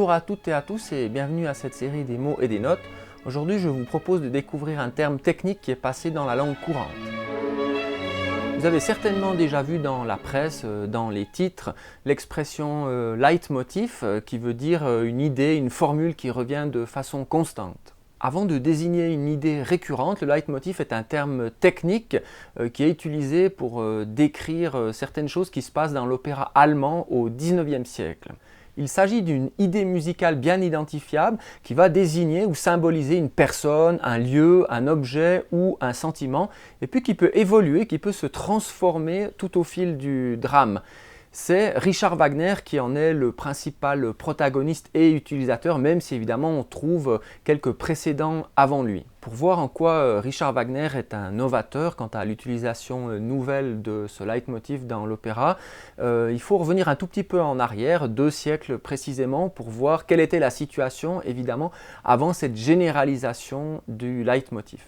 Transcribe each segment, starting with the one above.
Bonjour à toutes et à tous et bienvenue à cette série des mots et des notes. Aujourd'hui, je vous propose de découvrir un terme technique qui est passé dans la langue courante. Vous avez certainement déjà vu dans la presse, dans les titres, l'expression leitmotiv qui veut dire une idée, une formule qui revient de façon constante. Avant de désigner une idée récurrente, le leitmotiv est un terme technique qui est utilisé pour décrire certaines choses qui se passent dans l'opéra allemand au XIXe siècle. Il s'agit d'une idée musicale bien identifiable qui va désigner ou symboliser une personne, un lieu, un objet ou un sentiment, et puis qui peut évoluer, qui peut se transformer tout au fil du drame. C'est Richard Wagner qui en est le principal protagoniste et utilisateur, même si évidemment on trouve quelques précédents avant lui. Pour voir en quoi Richard Wagner est un novateur quant à l'utilisation nouvelle de ce leitmotiv dans l'opéra, il faut revenir un tout petit peu en arrière, 2 siècles précisément, pour voir quelle était la situation évidemment avant cette généralisation du leitmotiv.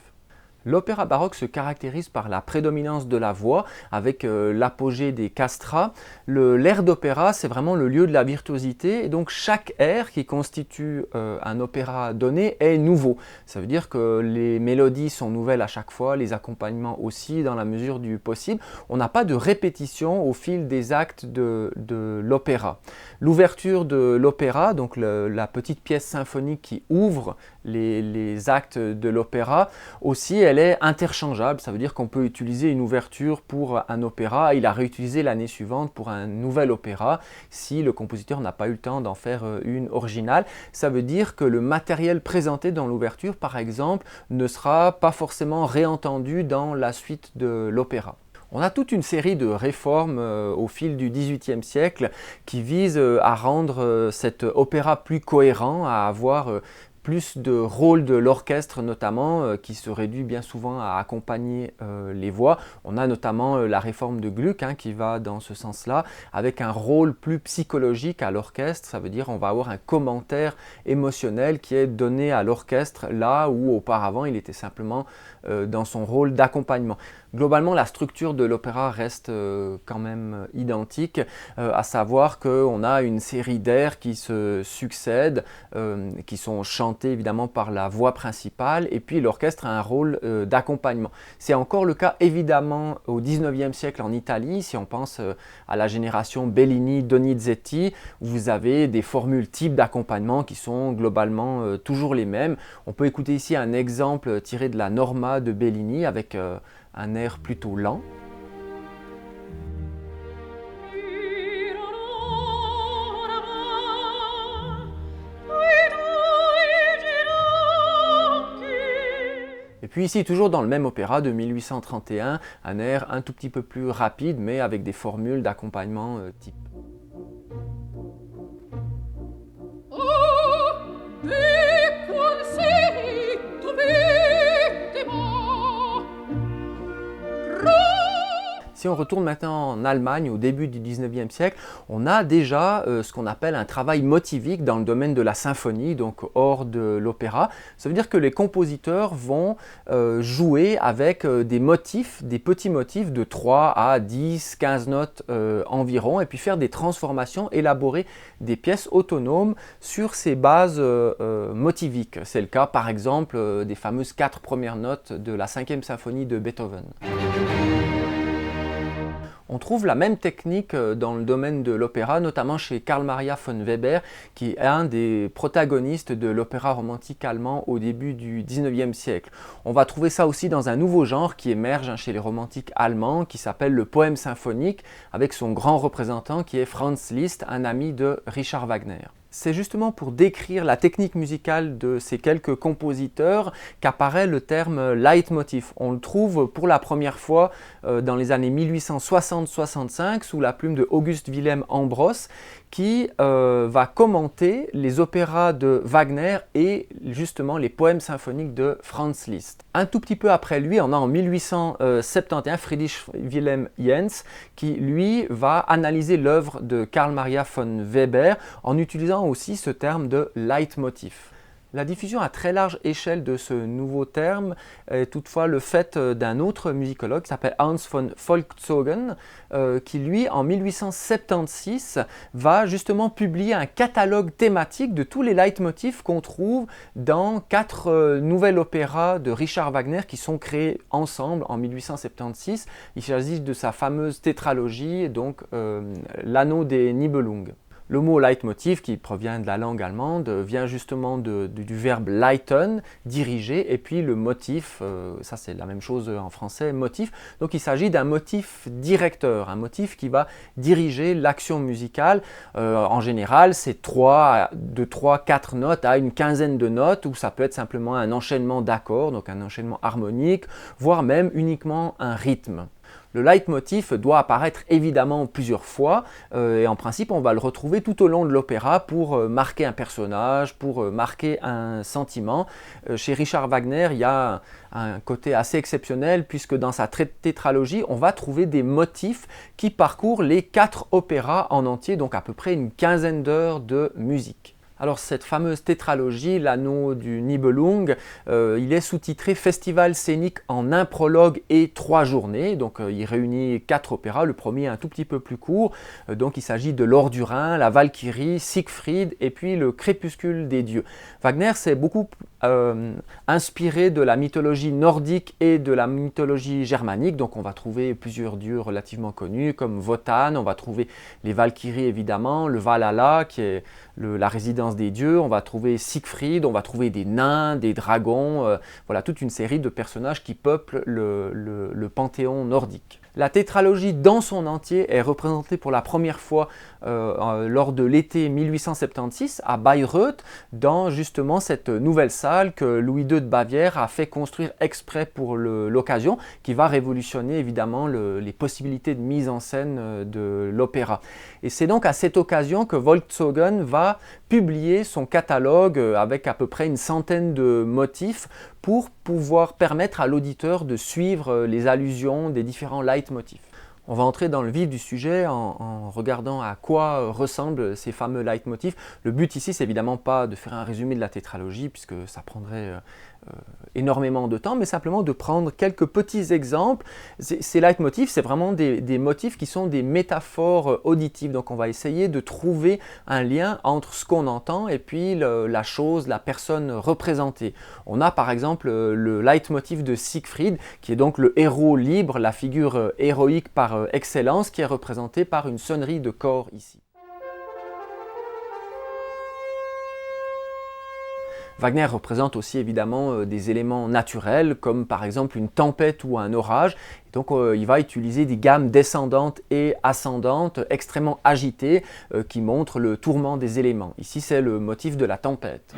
L'opéra baroque se caractérise par la prédominance de la voix avec l'apogée des castrats. L'air d'opéra, c'est vraiment le lieu de la virtuosité et donc chaque air qui constitue un opéra donné est nouveau. Ça veut dire que les mélodies sont nouvelles à chaque fois, les accompagnements aussi dans la mesure du possible. On n'a pas de répétition au fil des actes de l'opéra. L'ouverture de l'opéra, donc la petite pièce symphonique qui ouvre les actes de l'opéra, aussi elle est interchangeable, ça veut dire qu'on peut utiliser une ouverture pour un opéra et la réutiliser l'année suivante pour un nouvel opéra si le compositeur n'a pas eu le temps d'en faire une originale. Ça veut dire que le matériel présenté dans l'ouverture, par exemple, ne sera pas forcément réentendu dans la suite de l'opéra. On a toute une série de réformes au fil du XVIIIe siècle qui visent à rendre cet opéra plus cohérent, à avoir plus de rôle de l'orchestre notamment, qui se réduit bien souvent à accompagner les voix. On a notamment la réforme de Gluck qui va dans ce sens-là, avec un rôle plus psychologique à l'orchestre. Ça veut dire qu'on va avoir un commentaire émotionnel qui est donné à l'orchestre là où auparavant il était simplement dans son rôle d'accompagnement. Globalement, la structure de l'opéra reste quand même identique, à savoir qu'on a une série d'airs qui se succèdent, qui sont chantés évidemment par la voix principale, et puis l'orchestre a un rôle d'accompagnement. C'est encore le cas évidemment au XIXe siècle en Italie, si on pense à la génération Bellini-Donizetti, où vous avez des formules types d'accompagnement qui sont globalement toujours les mêmes. On peut écouter ici un exemple tiré de la Norma de Bellini avec un air plutôt lent. Et puis ici, toujours dans le même opéra de 1831, un air un tout petit peu plus rapide, mais avec des formules d'accompagnement type. Si on retourne maintenant en Allemagne au début du XIXe siècle, on a déjà ce qu'on appelle un travail motivique dans le domaine de la symphonie, donc hors de l'opéra. Ça veut dire que les compositeurs vont jouer avec des motifs, des petits motifs de 3 à 10, 15 notes environ, et puis faire des transformations, élaborer des pièces autonomes sur ces bases motiviques. C'est le cas par exemple des fameuses 4 premières notes de la 5e symphonie de Beethoven. On trouve la même technique dans le domaine de l'opéra, notamment chez Carl Maria von Weber, qui est un des protagonistes de l'opéra romantique allemand au début du XIXe siècle. On va trouver ça aussi dans un nouveau genre qui émerge chez les romantiques allemands, qui s'appelle le poème symphonique, avec son grand représentant qui est Franz Liszt, un ami de Richard Wagner. C'est justement pour décrire la technique musicale de ces quelques compositeurs qu'apparaît le terme leitmotiv. On le trouve pour la première fois dans les années 1860-65 sous la plume de August Wilhelm Ambros qui va commenter les opéras de Wagner et justement les poèmes symphoniques de Franz Liszt. Un tout petit peu après lui, on a en 1871 Friedrich Wilhelm Jens qui lui va analyser l'œuvre de Carl Maria von Weber en utilisant aussi ce terme de leitmotiv. La diffusion à très large échelle de ce nouveau terme est toutefois le fait d'un autre musicologue qui s'appelle Hans von Volkshogen, qui lui, en 1876, va justement publier un catalogue thématique de tous les leitmotifs qu'on trouve dans 4 nouvelles opéras de Richard Wagner qui sont créés ensemble en 1876. Il s'agit de sa fameuse tétralogie, donc l'Anneau des Nibelungen. Le mot leitmotiv, qui provient de la langue allemande, vient justement du verbe leiten, diriger, et puis le motif, ça c'est la même chose en français, motif. Donc il s'agit d'un motif directeur, un motif qui va diriger l'action musicale. En général, c'est de 3-4 notes à une quinzaine de notes, ou ça peut être simplement un enchaînement d'accords, donc un enchaînement harmonique, voire même uniquement un rythme. Le leitmotiv doit apparaître évidemment plusieurs fois et en principe on va le retrouver tout au long de l'opéra pour marquer un personnage, pour marquer un sentiment. Chez Richard Wagner, il y a un côté assez exceptionnel puisque dans sa tétralogie, on va trouver des motifs qui parcourent les 4 opéras en entier, donc à peu près une quinzaine d'heures de musique. Alors cette fameuse tétralogie, l'Anneau du Nibelung, il est sous-titré Festival scénique en un prologue et 3 journées. Donc il réunit 4 opéras, le premier un tout petit peu plus court. Donc il s'agit de L'Or du Rhin, La Valkyrie, Siegfried et puis Le Crépuscule des dieux. Wagner s'est beaucoup inspiré de la mythologie nordique et de la mythologie germanique. Donc on va trouver plusieurs dieux relativement connus comme Wotan, on va trouver les Valkyries évidemment, le Valhalla qui est la résidence des dieux, on va trouver Siegfried, on va trouver des nains, des dragons, voilà toute une série de personnages qui peuplent le panthéon nordique. La tétralogie dans son entier est représentée pour la première fois lors de l'été 1876 à Bayreuth, dans justement cette nouvelle salle que Louis II de Bavière a fait construire exprès pour l'occasion, qui va révolutionner évidemment les possibilités de mise en scène de l'opéra. Et c'est donc à cette occasion que Volkshogen va publier son catalogue avec à peu près une centaine de motifs pour pouvoir permettre à l'auditeur de suivre les allusions des différents leitmotifs. On va entrer dans le vif du sujet en regardant à quoi ressemblent ces fameux leitmotifs. Le but ici, c'est évidemment pas de faire un résumé de la tétralogie, puisque ça prendrait énormément de temps, mais simplement de prendre quelques petits exemples. Ces leitmotifs, c'est vraiment des motifs qui sont des métaphores auditives. Donc on va essayer de trouver un lien entre ce qu'on entend et puis la chose, la personne représentée. On a par exemple le leitmotiv de Siegfried, qui est donc le héros libre, la figure héroïque par excellence, qui est représentée par une sonnerie de cor ici. Wagner représente aussi évidemment des éléments naturels comme par exemple une tempête ou un orage. Et donc il va utiliser des gammes descendantes et ascendantes extrêmement agitées qui montrent le tourment des éléments. Ici c'est le motif de la tempête.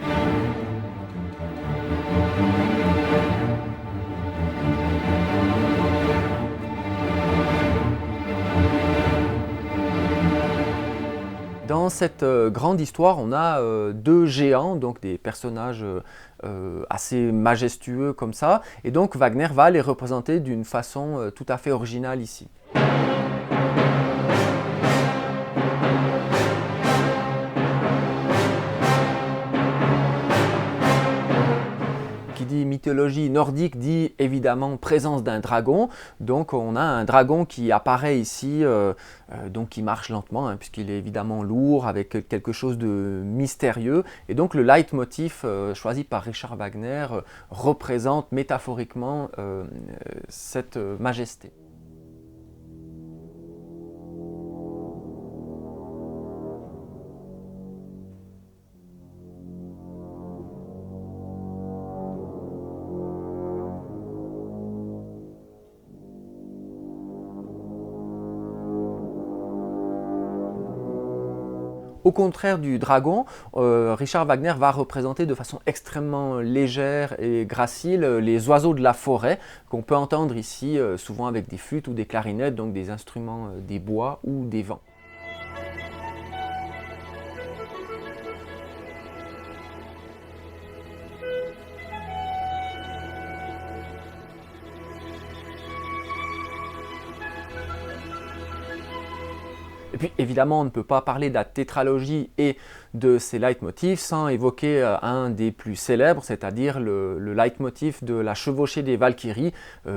Dans cette grande histoire, on a 2 géants, donc des personnages assez majestueux comme ça, et donc Wagner va les représenter d'une façon tout à fait originale ici. Qui dit mythologie nordique dit évidemment présence d'un dragon, donc on a un dragon qui apparaît ici, donc qui marche lentement hein, puisqu'il est évidemment lourd avec quelque chose de mystérieux, et donc le leitmotiv choisi par Richard Wagner représente métaphoriquement cette majesté. Au contraire du dragon, Richard Wagner va représenter de façon extrêmement légère et gracile les oiseaux de la forêt qu'on peut entendre ici souvent avec des flûtes ou des clarinettes, donc des instruments des bois ou des vents. Et puis évidemment, on ne peut pas parler de la tétralogie et de ses leitmotifs sans évoquer un des plus célèbres, c'est-à-dire le leitmotiv de la chevauchée des Valkyries,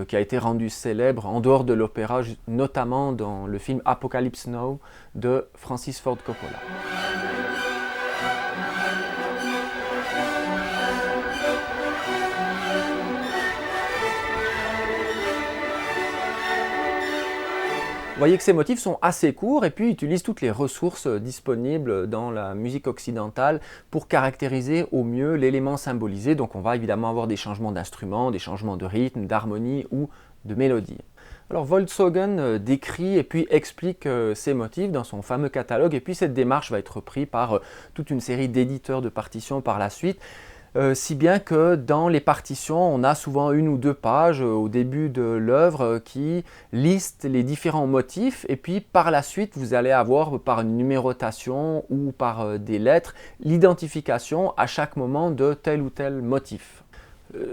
qui a été rendu célèbre en dehors de l'opéra, notamment dans le film Apocalypse Now de Francis Ford Coppola. Vous voyez que ces motifs sont assez courts et puis utilisent toutes les ressources disponibles dans la musique occidentale pour caractériser au mieux l'élément symbolisé. Donc on va évidemment avoir des changements d'instruments, des changements de rythme, d'harmonie ou de mélodie. Alors Wolfshogen décrit et puis explique ces motifs dans son fameux catalogue, et puis cette démarche va être reprise par toute une série d'éditeurs de partitions par la suite. Si bien que dans les partitions, on a souvent 1 ou 2 pages au début de l'œuvre qui listent les différents motifs, et puis par la suite, vous allez avoir par une numérotation ou par des lettres l'identification à chaque moment de tel ou tel motif.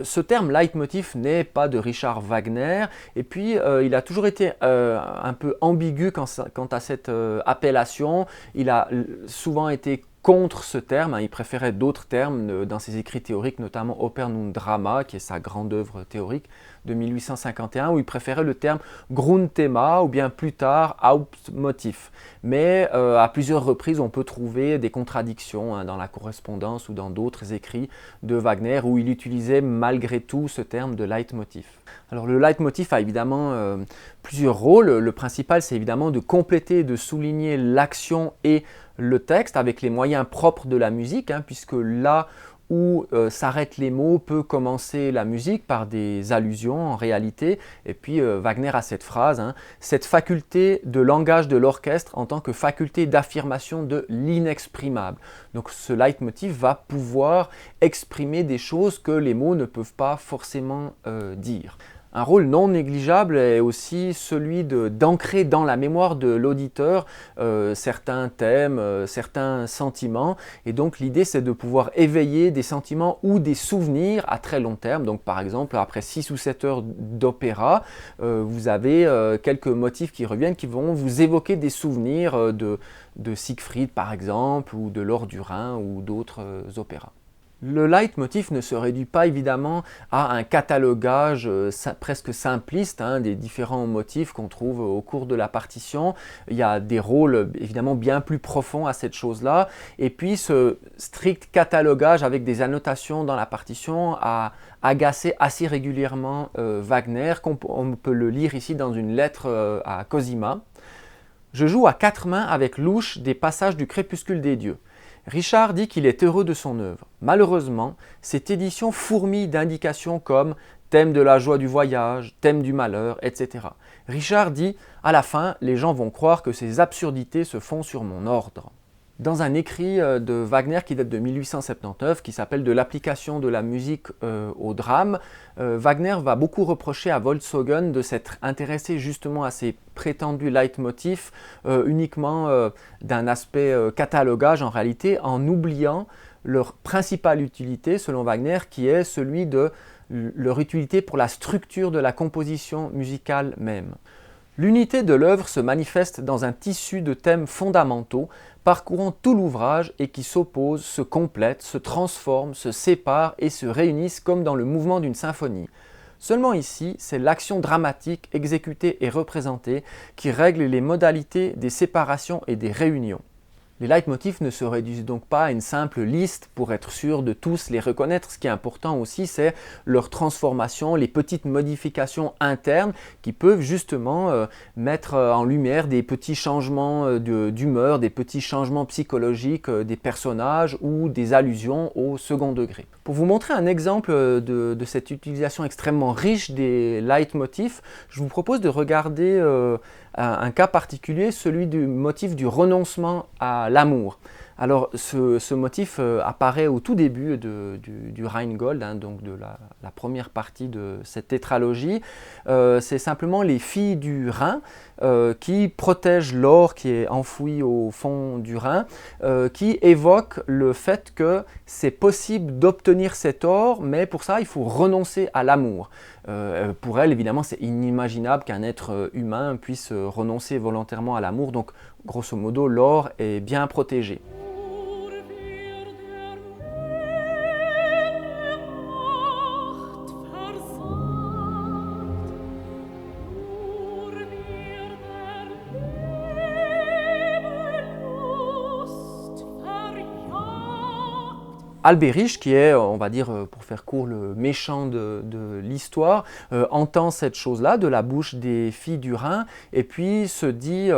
Ce terme leitmotiv n'est pas de Richard Wagner, et puis il a toujours été un peu ambigu quant à cette appellation. Il a souvent été contre ce terme, il préférait d'autres termes dans ses écrits théoriques, notamment Opern und Drama, qui est sa grande œuvre théorique de 1851, où il préférait le terme Grundthema ou bien plus tard Hauptmotiv. Mais à plusieurs reprises, on peut trouver des contradictions dans la correspondance ou dans d'autres écrits de Wagner où il utilisait malgré tout ce terme de leitmotiv. Alors le leitmotiv a évidemment plusieurs rôles. Le principal, c'est évidemment de compléter et de souligner l'action et le texte avec les moyens propres de la musique, puisque là où s'arrêtent les mots peut commencer la musique par des allusions en réalité. Et puis Wagner a cette phrase, cette faculté de langage de l'orchestre en tant que faculté d'affirmation de l'inexprimable. Donc ce leitmotiv va pouvoir exprimer des choses que les mots ne peuvent pas forcément dire. Un rôle non négligeable est aussi celui d'ancrer dans la mémoire de l'auditeur certains thèmes, certains sentiments. Et donc l'idée, c'est de pouvoir éveiller des sentiments ou des souvenirs à très long terme. Donc par exemple, après 6 ou 7 heures d'opéra, vous avez quelques motifs qui reviennent, qui vont vous évoquer des souvenirs de Siegfried par exemple, ou de l'Or du Rhin, ou d'autres opéras. Le leitmotiv ne se réduit pas évidemment à un catalogage presque simpliste des différents motifs qu'on trouve au cours de la partition. Il y a des rôles évidemment bien plus profonds à cette chose-là. Et puis ce strict catalogage avec des annotations dans la partition a agacé assez régulièrement Wagner, on peut le lire ici dans une lettre à Cosima. « Je joue à 4 mains avec louche des passages du crépuscule des dieux. Richard dit qu'il est heureux de son œuvre. Malheureusement, cette édition fourmille d'indications comme thème de la joie du voyage, thème du malheur, etc. Richard dit « À la fin, les gens vont croire que ces absurdités se font sur mon ordre ». Dans un écrit de Wagner qui date de 1879, qui s'appelle « De l'application de la musique au drame », Wagner va beaucoup reprocher à Wolfshogen de s'être intéressé justement à ces prétendus leitmotifs uniquement d'un aspect catalogage en réalité, en oubliant leur principale utilité selon Wagner, qui est celui de leur utilité pour la structure de la composition musicale même. L'unité de l'œuvre se manifeste dans un tissu de thèmes fondamentaux parcourant tout l'ouvrage et qui s'opposent, se complètent, se transforment, se séparent et se réunissent comme dans le mouvement d'une symphonie. Seulement ici, c'est l'action dramatique exécutée et représentée qui règle les modalités des séparations et des réunions. Les leitmotifs ne se réduisent donc pas à une simple liste pour être sûr de tous les reconnaître. Ce qui est important aussi, c'est leur transformation, les petites modifications internes qui peuvent justement mettre en lumière des petits changements d'humeur, des petits changements psychologiques des personnages ou des allusions au second degré. Pour vous montrer un exemple de cette utilisation extrêmement riche des leitmotifs, je vous propose de regarder un cas particulier, celui du motif du renoncement à l'amour. Alors ce motif apparaît au tout début du Rheingold, hein, donc de la première partie de cette tétralogie. C'est simplement les filles du Rhin qui protègent l'or qui est enfoui au fond du Rhin, qui évoquent le fait que c'est possible d'obtenir cet or, mais pour ça il faut renoncer à l'amour. Pour elle, évidemment, c'est inimaginable qu'un être humain puisse renoncer volontairement à l'amour, donc grosso modo, l'or est bien protégé. Albéric, qui est, on va dire, pour faire court, le méchant de l'histoire, entend cette chose-là de la bouche des filles du Rhin et puis se dit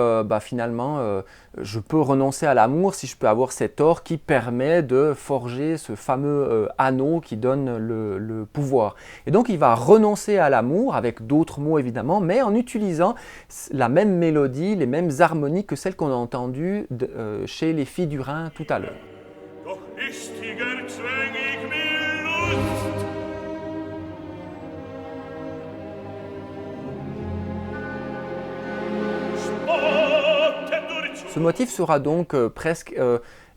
finalement je peux renoncer à l'amour si je peux avoir cet or qui permet de forger ce fameux anneau qui donne le pouvoir. Et donc il va renoncer à l'amour avec d'autres mots évidemment, mais en utilisant la même mélodie, les mêmes harmonies que celles qu'on a entendues chez les filles du Rhin tout à l'heure. Ce motif sera donc presque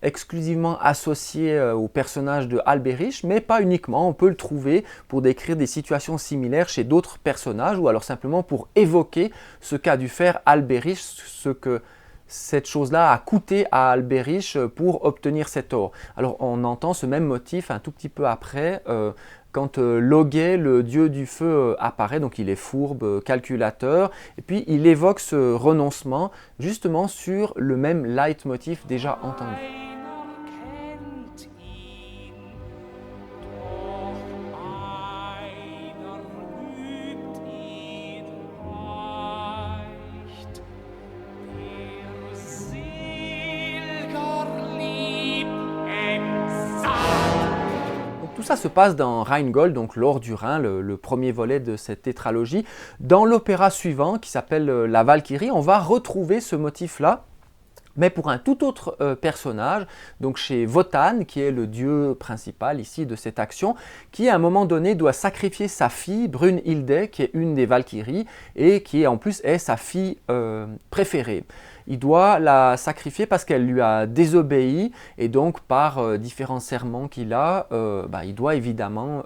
exclusivement associé au personnage de Albéric, mais pas uniquement, on peut le trouver pour décrire des situations similaires chez d'autres personnages ou alors simplement pour évoquer ce qu'a dû faire Albéric, ce que cette chose-là a coûté à Albéric pour obtenir cet or. Alors on entend ce même motif un tout petit peu après quand Loguet, le dieu du feu, apparaît, donc il est fourbe, calculateur, et puis il évoque ce renoncement justement sur le même leitmotiv déjà entendu. Tout ça se passe dans Rheingold, donc l'or du Rhin, le premier volet de cette tétralogie. Dans l'opéra suivant, qui s'appelle La Valkyrie, on va retrouver ce motif-là, mais pour un tout autre personnage, donc chez Wotan, qui est le dieu principal ici de cette action, qui à un moment donné doit sacrifier sa fille, Brunhilde, qui est une des Valkyries, et qui en plus est sa fille préférée. Il doit la sacrifier parce qu'elle lui a désobéi, et donc par différents serments qu'il a, il doit évidemment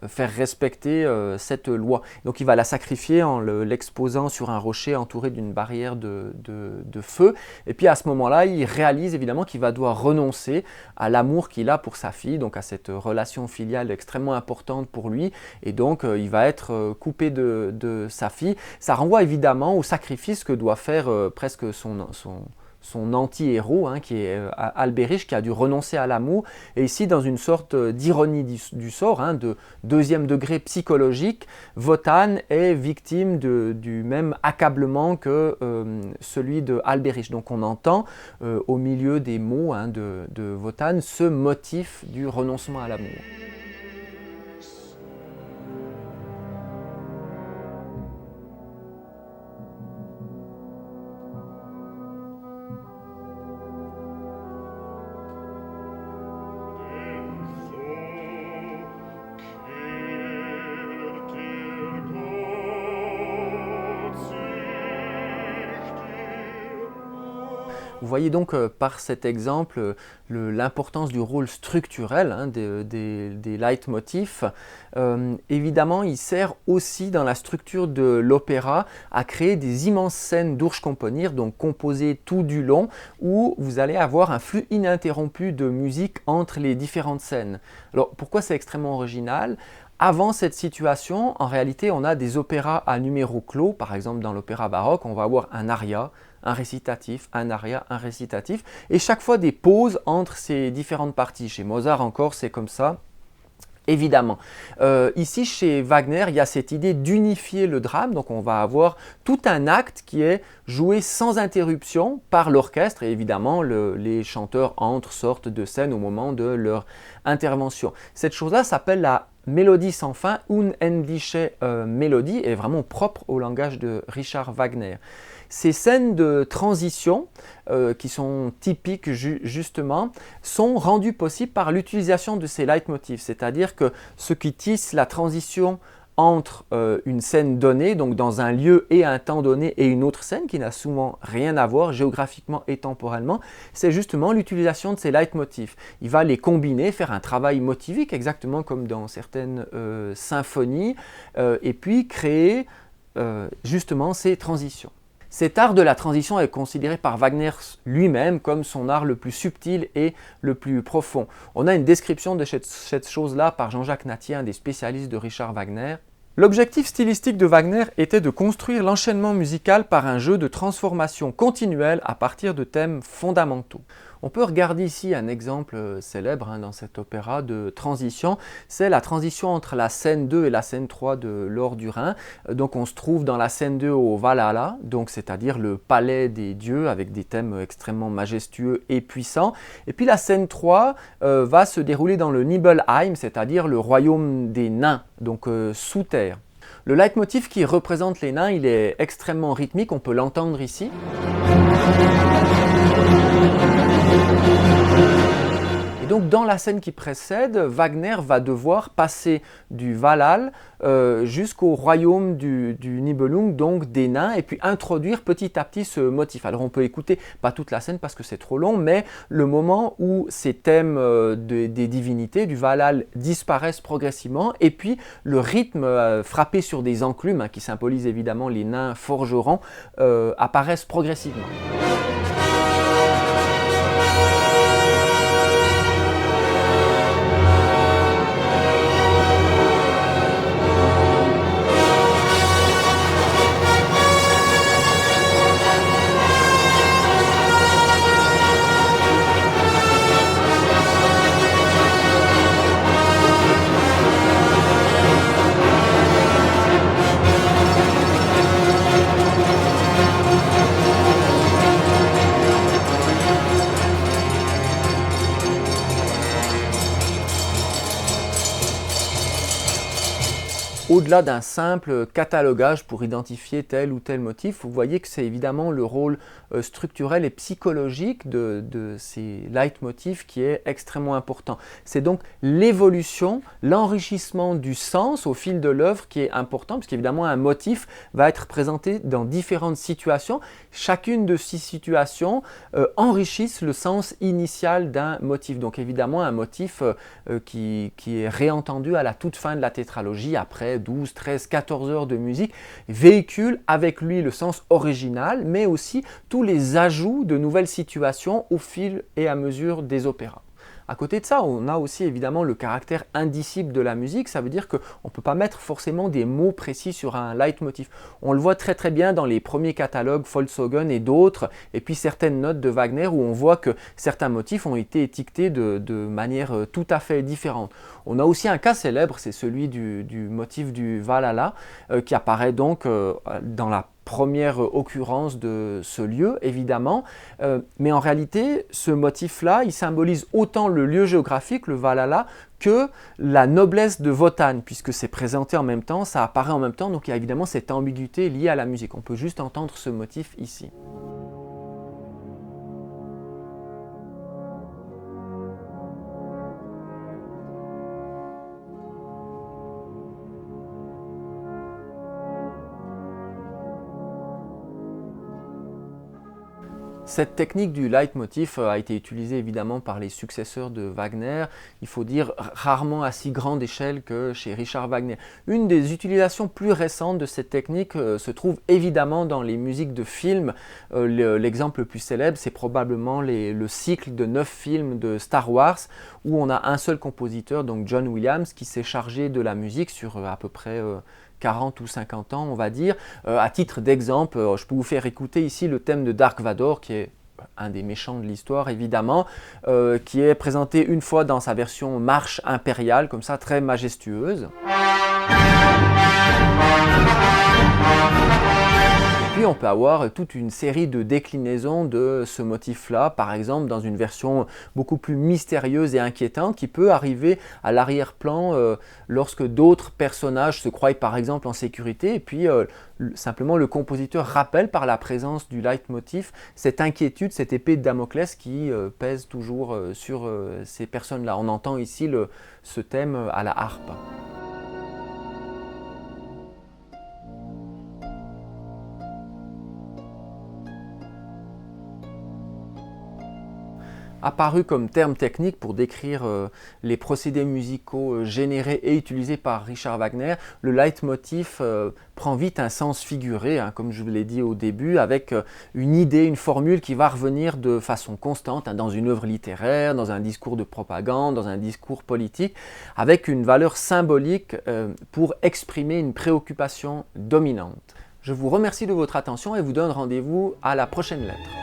faire respecter cette loi. Donc il va la sacrifier en l'exposant sur un rocher entouré d'une barrière de feu. Et puis à ce moment-là, il réalise évidemment qu'il va devoir renoncer à l'amour qu'il a pour sa fille, donc à cette relation filiale extrêmement importante pour lui. Et donc il va être coupé de sa fille. Ça renvoie évidemment au sacrifice que doit faire presque son anti-héros, hein, qui est Albéric, qui a dû renoncer à l'amour, et ici dans une sorte d'ironie du sort, hein, de deuxième degré psychologique, Wotan est victime du même accablement que celui de Albéric. Donc on entend au milieu des mots, hein, de Wotan ce motif du renoncement à l'amour. Vous voyez donc par cet exemple l'importance du rôle structurel, hein, des leitmotifs. Évidemment, il sert aussi dans la structure de l'opéra à créer des immenses scènes d'Urschkomponir, donc composées tout du long, où vous allez avoir un flux ininterrompu de musique entre les différentes scènes. Alors pourquoi c'est extrêmement original ? Avant cette situation, en réalité, on a des opéras à numéro clos. Par exemple, dans l'opéra baroque, on va avoir un aria, un récitatif, un aria, un récitatif, et chaque fois des pauses entre ces différentes parties. Chez Mozart encore, c'est comme ça. Évidemment. Ici, chez Wagner, il y a cette idée d'unifier le drame, donc on va avoir tout un acte qui est joué sans interruption par l'orchestre, et évidemment, les chanteurs entrent, sortent de scène au moment de leur intervention. Cette chose-là s'appelle la mélodie sans fin, unendliche Melodie, est vraiment propre au langage de Richard Wagner. Ces scènes de transition, qui sont typiques justement, sont rendues possibles par l'utilisation de ces leitmotifs, c'est-à-dire que ce qui tisse la transition entre une scène donnée, donc dans un lieu et un temps donné, et une autre scène qui n'a souvent rien à voir géographiquement et temporellement, c'est justement l'utilisation de ces leitmotifs. Il va les combiner, faire un travail motivique, exactement comme dans certaines symphonies, et puis créer justement ces transitions. Cet art de la transition est considéré par Wagner lui-même comme son art le plus subtil et le plus profond. On a une description de cette chose-là par Jean-Jacques Nattier, un des spécialistes de Richard Wagner. L'objectif stylistique de Wagner était de construire l'enchaînement musical par un jeu de transformation continuelle à partir de thèmes fondamentaux. On peut regarder ici un exemple célèbre dans cet opéra de transition, c'est la transition entre la scène 2 et la scène 3 de L'Or du Rhin. Donc on se trouve dans la scène 2 au Valhalla, c'est-à-dire le palais des dieux avec des thèmes extrêmement majestueux et puissants. Et puis la scène 3 va se dérouler dans le Nibelheim, c'est-à-dire le royaume des nains, donc sous terre. Le leitmotiv qui représente les nains, il est extrêmement rythmique, on peut l'entendre ici. Et donc dans la scène qui précède, Wagner va devoir passer du Valhall jusqu'au royaume du Nibelung, donc des nains, et puis introduire petit à petit ce motif. Alors on peut écouter, pas toute la scène parce que c'est trop long, mais le moment où ces thèmes des divinités du Valhall disparaissent progressivement, et puis le rythme frappé sur des enclumes, qui symbolise évidemment les nains forgerons, apparaissent progressivement. Au-delà d'un simple catalogage pour identifier tel ou tel motif, vous voyez que c'est évidemment le rôle structurel et psychologique de ces leitmotifs qui est extrêmement important. C'est donc l'évolution, l'enrichissement du sens au fil de l'œuvre qui est important, parce qu'évidemment un motif va être présenté dans différentes situations. Chacune de ces situations enrichissent le sens initial d'un motif. Donc évidemment un motif qui est réentendu à la toute fin de la tétralogie, après 12, 13, 14 heures de musique, véhicule avec lui le sens original, mais aussi tous les ajouts de nouvelles situations au fil et à mesure des opéras. À côté de ça, on a aussi évidemment le caractère indicible de la musique, ça veut dire qu'on ne peut pas mettre forcément des mots précis sur un leitmotiv. On le voit très très bien dans les premiers catalogues Volkswagen et d'autres, et puis certaines notes de Wagner où on voit que certains motifs ont été étiquetés de manière tout à fait différente. On a aussi un cas célèbre, c'est celui du motif du Valhalla, qui apparaît donc dans la première occurrence de ce lieu, évidemment, mais en réalité, ce motif-là, il symbolise autant le lieu géographique, le Valhalla, que la noblesse de Wotan, puisque c'est présenté en même temps, ça apparaît en même temps, donc il y a évidemment cette ambiguïté liée à la musique. On peut juste entendre ce motif ici. Cette technique du leitmotiv a été utilisée évidemment par les successeurs de Wagner, il faut dire rarement à si grande échelle que chez Richard Wagner. Une des utilisations plus récentes de cette technique se trouve évidemment dans les musiques de films. L'exemple le plus célèbre, c'est probablement le cycle de 9 films de Star Wars, où on a un seul compositeur, donc John Williams, qui s'est chargé de la musique sur à peu près 40 ou 50 ans, on va dire. À titre d'exemple, je peux vous faire écouter ici le thème de Dark Vador, qui est un des méchants de l'histoire évidemment, qui est présenté une fois dans sa version marche impériale, comme ça, très majestueuse. Et puis on peut avoir toute une série de déclinaisons de ce motif-là, par exemple dans une version beaucoup plus mystérieuse et inquiétante qui peut arriver à l'arrière-plan lorsque d'autres personnages se croient par exemple en sécurité et puis simplement le compositeur rappelle par la présence du leitmotiv cette inquiétude, cette épée de Damoclès qui pèse toujours sur ces personnes-là. On entend ici ce thème à la harpe. Apparu comme terme technique pour décrire les procédés musicaux générés et utilisés par Richard Wagner, le leitmotiv prend vite un sens figuré, hein, comme je vous l'ai dit au début, avec une idée, une formule qui va revenir de façon constante dans une œuvre littéraire, dans un discours de propagande, dans un discours politique, avec une valeur symbolique pour exprimer une préoccupation dominante. Je vous remercie de votre attention et vous donne rendez-vous à la prochaine lettre.